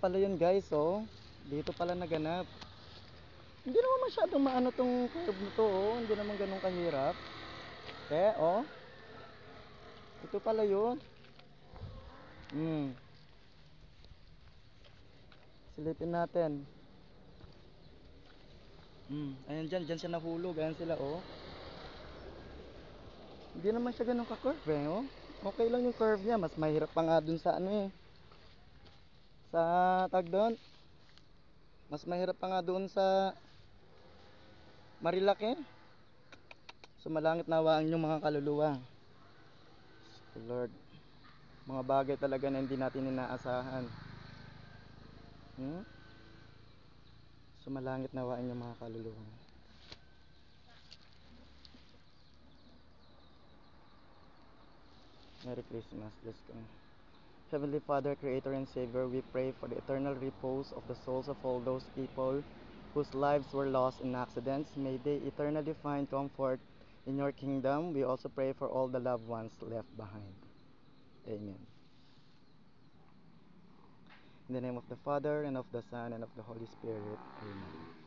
pala yun guys, oh. Dito pala naganap. Hindi naman masyadong maano tong curve na to, oh. Hindi naman ganun kahirap. Oh. Ito pala yun. Silipin natin. Ayan dyan siya nahulog. Ayan sila, oh. Hindi naman siya ganun ka-curve, eh, oh. Okay lang yung curve niya. Mas mahirap pa nga dun sa ano, eh. Sa tag doon. Mas mahirap pa nga doon sa Marilaki. Sumalangit nawaan yung mga kaluluwa. Lord, mga bagay talaga na hindi natin inaasahan. Sumalangit nawaan yung mga kaluluwa. Merry Christmas. Let's go. Heavenly Father, Creator and Savior, we pray for the eternal repose of the souls of all those people whose lives were lost in accidents. May they eternally find comfort in your kingdom. We also pray for all the loved ones left behind. Amen. In the name of the Father, and of the Son, and of the Holy Spirit. Amen.